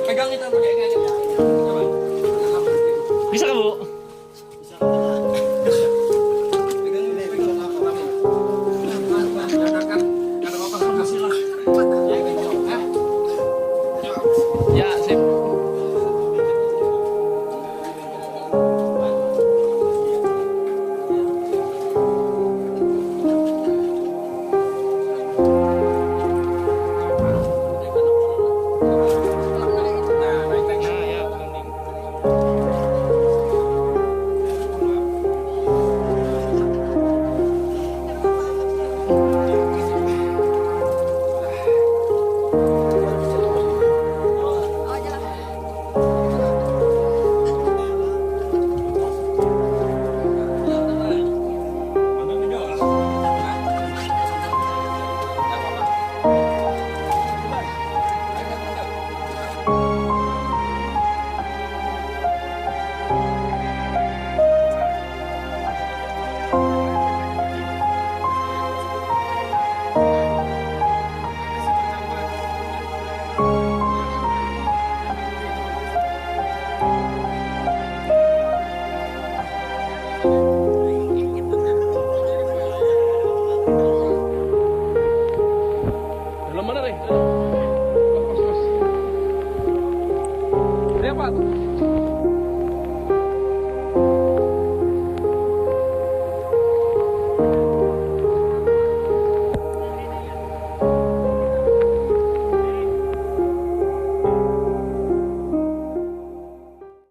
Pegang itu pakai ini aja. Coba. Bisa kan, Bu? Pegang ini, pegang apa kami? Kan ada apa kasih lah. Ya, sip.